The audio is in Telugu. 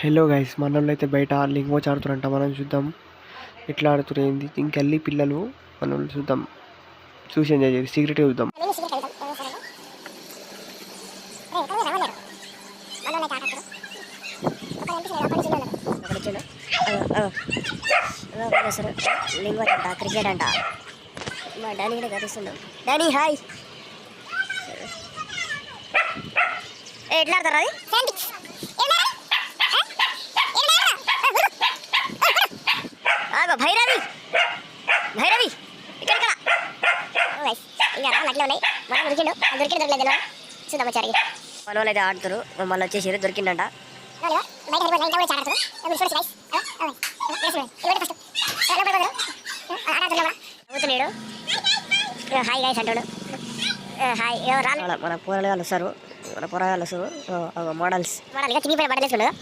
హలో గైస్, మనోళ్ళైతే బయట లింగోచ్ ఆడుతురంట. మనం చూద్దాం ఎట్లా ఆడుతున్నారు ఏంది. ఇంకెళ్ళి పిల్లలు మనం చూద్దాం, చూసి ఎంజాయ్ చేయాలి. సీక్రెట్ చూద్దాం. లింగోచ్ అంట, క్రికెట్ అంట. మా డానీ కూడా కనిపిస్తున్నాం. Danny hi. ఎట్లా ఆడతారు అది? భైరవి భైరవి ఇక్కడ అట్లా ఉన్నాయి. మనం దొరికిండు చూద్దాం వచ్చారు. మన వాళ్ళు అయితే ఆడుతారు. మళ్ళీ వచ్చేసి దొరికిండంట. అవుతున్నాడు. హాయ్ గైస్ అంటాడు. హాయ్ మన పోరగాళ్ళు వస్తారు. మోడల్స్ ఇక చినిగిపోయిన బట్టలు వేసుకున్నాడు.